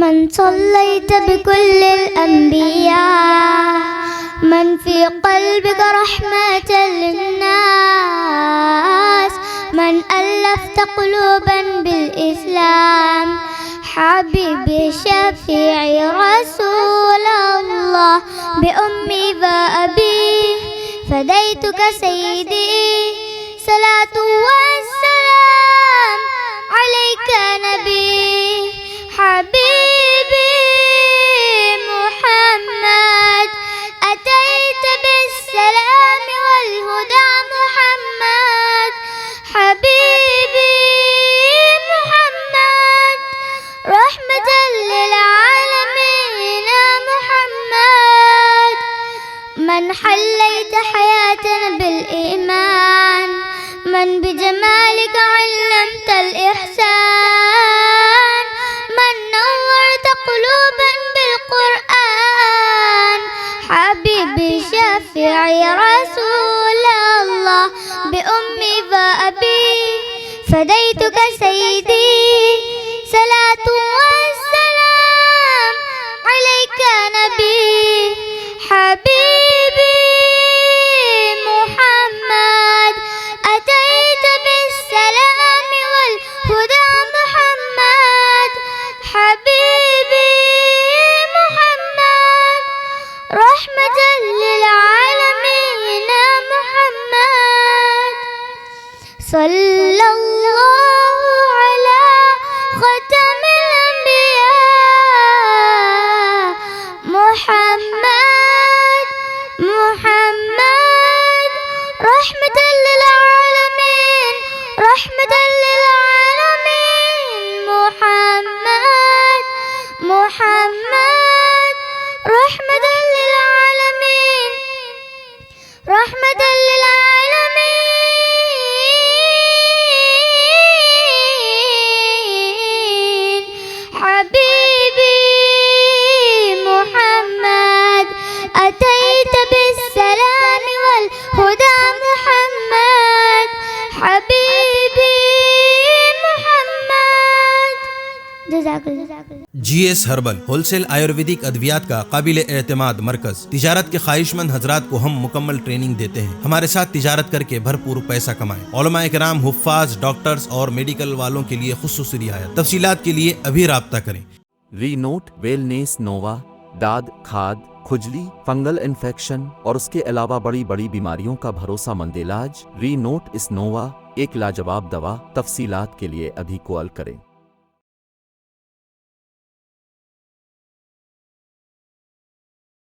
من صليت بكل الأنبياء، من في قلبك رحمة للناس، من ألفت قلوبا بالإسلام، حبيبي شفيعي رسول الله، بأمي وأبي فديتك سيدي، صلاة والسلام عليك نبي حبيبي محمد، أتيت بالسلام والهدى محمد، حبيبي محمد، رحمة للعالمين محمد، من حليت حياتنا بالإيمان، من بجمالك علمت الإحسان، من نورت قلوبا بالقرآن، حبيبي شفيعي رسول الله، بأمي وأبي فديتك سيدي، صلاة والسلام عليك نبي حبيبي محمد، أتيت بالسلام والهدى محمد، حبيبي محمد، رحمة للعالمين محمد، صلى الله على ختم الأنبياء محمد، محمد، رحمة للعالمين، رحمة للعالمين محمد، محمد، رحمة للعالمين، رحمة للعالمين، حبيبي محمد، أتيت بالسلام والهدى محمد، حبيبي محمد، جزاك الله। GS herbal wholesale Ayurvedic अद्वियात का काबिल एतमाद मरकज। तिजारत के ख्वाहिशमंद हजरात को हम मुकम्मल ट्रेनिंग देते हैं। हमारे साथ तिजारत करके भरपूर पैसा कमाएं। उलमाए किराम, हुफ्फाज, डॉक्टर्स और मेडिकल वालों के लिए खुसूसी रियायत। तफसीलात के लिए अभी राब्ता करें। रीनोट वेलनेस नोवा, दाद, खाद, खुजली, फंगल इन्फेक्शन और उसके अलावा बड़ी बड़ी बीमारियों का भरोसामंद इलाज। रीनोट इस नोवा एक लाजवाब दवा। तफसीलात के लिए अभी कॉल करें।